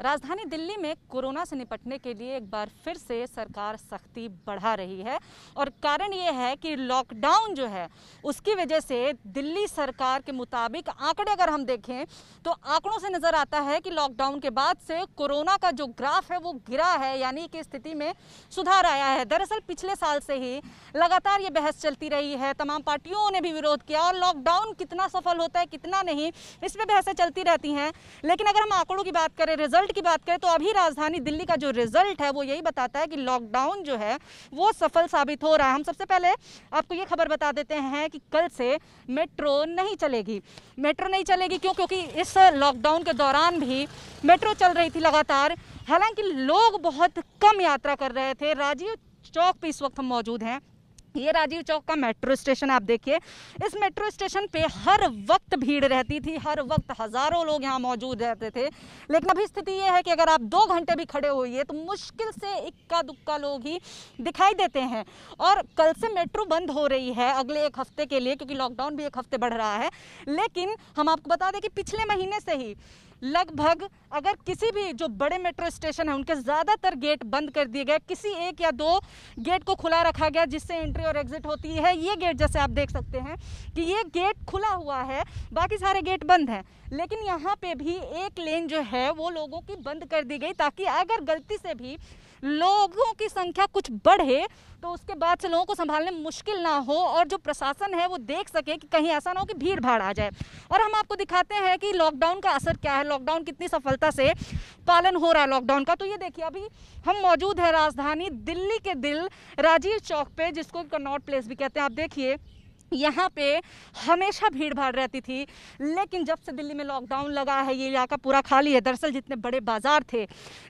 राजधानी दिल्ली में कोरोना से निपटने के लिए एक बार फिर से सरकार सख्ती बढ़ा रही है और कारण ये है कि लॉकडाउन जो है उसकी वजह से दिल्ली सरकार के मुताबिक आंकड़े अगर हम देखें तो आंकड़ों से नज़र आता है कि लॉकडाउन के बाद से कोरोना का जो ग्राफ है वो गिरा है, यानी कि स्थिति में सुधार आया है। दरअसल पिछले साल से ही लगातार ये बहस चलती रही है, तमाम पार्टियों ने भी विरोध किया और लॉकडाउन कितना सफल होता है कितना नहीं, इस पर बहसें चलती रहती हैं। लेकिन अगर हम आंकड़ों की बात करें, रिजल्ट की बात करें, तो अभी राजधानी दिल्ली का जो रिजल्ट है वो यही बताता है कि लॉकडाउन जो है वो सफल साबित हो रहा है। हम सबसे पहले आपको ये खबर बता देते हैं कि कल से मेट्रो नहीं चलेगी। मेट्रो नहीं चलेगी क्योंकि इस लॉकडाउन के दौरान भी मेट्रो चल रही थी लगातार। हालांकि लोग बहुत कम यात्रा कर रहे थे। राजीव चौक पे इस वक्त हम मौजूद हैं। ये राजीव चौक का मेट्रो स्टेशन आप देखिए। इस मेट्रो स्टेशन पे हर वक्त भीड़ रहती थी, हर वक्त हज़ारों लोग यहाँ मौजूद रहते थे। लेकिन अभी स्थिति ये है कि अगर आप 2 घंटे भी खड़े होइए तो मुश्किल से इक्का दुक्का लोग ही दिखाई देते हैं। और कल से मेट्रो बंद हो रही है अगले 1 हफ्ते के लिए, क्योंकि लॉकडाउन भी 1 हफ्ते बढ़ रहा है। लेकिन हम आपको बता दें कि पिछले महीने से ही लगभग अगर किसी भी जो बड़े मेट्रो स्टेशन है उनके ज़्यादातर गेट बंद कर दिए गए, किसी 1 या 2 गेट को खुला रखा गया जिससे एंट्री और एग्जिट होती है। ये गेट जैसे आप देख सकते हैं कि ये गेट खुला हुआ है, बाकी सारे गेट बंद हैं। लेकिन यहाँ पे भी एक लेन जो है वो लोगों की बंद कर दी गई ताकि अगर गलती से भी लोगों की संख्या कुछ बढ़े तो उसके बाद से लोगों को संभालने में मुश्किल ना हो और जो प्रशासन है वो देख सके कि कहीं ऐसा ना हो कि भीड़ भाड़ आ जाए। और हम आपको दिखाते हैं कि लॉकडाउन का असर क्या है, लॉकडाउन कितनी सफलता से पालन हो रहा है लॉकडाउन का। तो ये देखिए, अभी हम मौजूद है राजधानी दिल्ली के दिल राजीव चौक पे, जिसको कनॉट प्लेस भी कहते हैं। आप देखिए यहाँ पे हमेशा भीड़ भाड़ रहती थी, लेकिन जब से दिल्ली में लॉकडाउन लगा है ये इलाका पूरा खाली है। दरअसल जितने बड़े बाजार थे,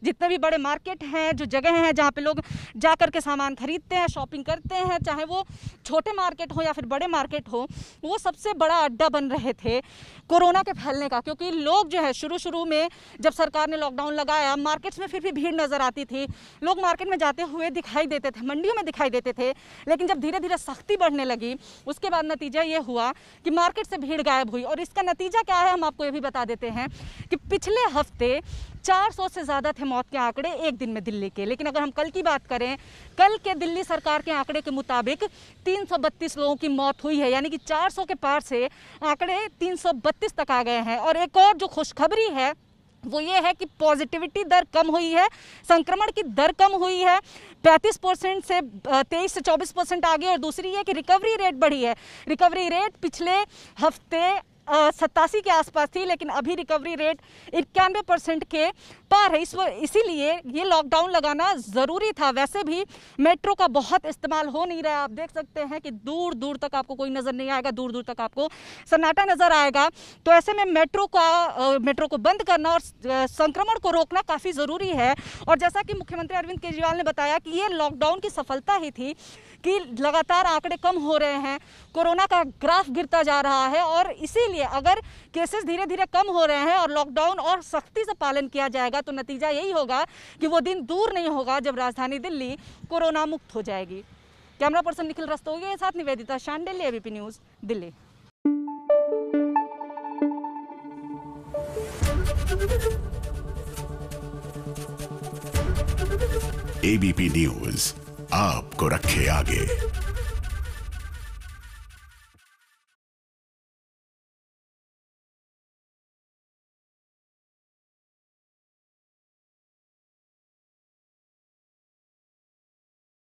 जितने भी बड़े मार्केट हैं, जो जगह हैं जहाँ पे लोग जा कर के सामान खरीदते हैं, शॉपिंग करते हैं, चाहे वो छोटे मार्केट हो या फिर बड़े मार्केट हो, वो सबसे बड़ा अड्डा बन रहे थे कोरोना के फैलने का। क्योंकि लोग जो है शुरू में जब सरकार ने लॉकडाउन लगाया, मार्केट्स में फिर भी भीड़ नज़र आती थी, लोग मार्केट में जाते हुए दिखाई देते थे, मंडियों में दिखाई देते थे। लेकिन जब धीरे धीरे सख्ती बढ़ने लगी उसके बाद नतीजा ये हुआ कि मार्केट से भीड़ गायब हुई। और इसका नतीजा क्या है हम आपको ये भी बता देते हैं कि पिछले हफ्ते 400 से ज़्यादा थे मौत के आंकड़े एक दिन में दिल्ली के। लेकिन अगर हम कल की बात करें, कल के दिल्ली सरकार के आंकड़े के मुताबिक 332 लोगों की मौत हुई है, यानी कि 400 के पार से आंकड़े 332 तक आ गए हैं। और एक और जो खुशखबरी है वो ये है कि पॉजिटिविटी दर कम हुई है, संक्रमण की दर कम हुई है, 35% से 23 से 24% आ गई। और दूसरी ये कि रिकवरी रेट बढ़ी है। रिकवरी रेट पिछले हफ्ते 87 के आसपास थी, लेकिन अभी रिकवरी रेट 91% के पार है। इसीलिए ये लॉकडाउन लगाना ज़रूरी था। वैसे भी मेट्रो का बहुत इस्तेमाल हो नहीं रहा है। आप देख सकते हैं कि दूर दूर तक आपको कोई नज़र नहीं आएगा, दूर दूर तक आपको सन्नाटा नज़र आएगा। तो ऐसे में मेट्रो को बंद करना और संक्रमण को रोकना काफ़ी ज़रूरी है। और जैसा कि मुख्यमंत्री अरविंद केजरीवाल ने बताया कि ये लॉकडाउन की सफलता ही थी कि लगातार आंकड़े कम हो रहे हैं, कोरोना का ग्राफ गिरता जा रहा है। और इसीलिए अगर केसेस धीरे धीरे कम हो रहे हैं और लॉकडाउन और सख्ती से पालन किया जाएगा तो नतीजा यही होगा कि वो दिन दूर नहीं होगा जब राजधानी दिल्ली कोरोना मुक्त हो जाएगी। कैमरा पर्सन निखिल रस्तोगी के साथ Nivedita Shandilya, ABP news, Delhi. ABP news आपको रखे आगे।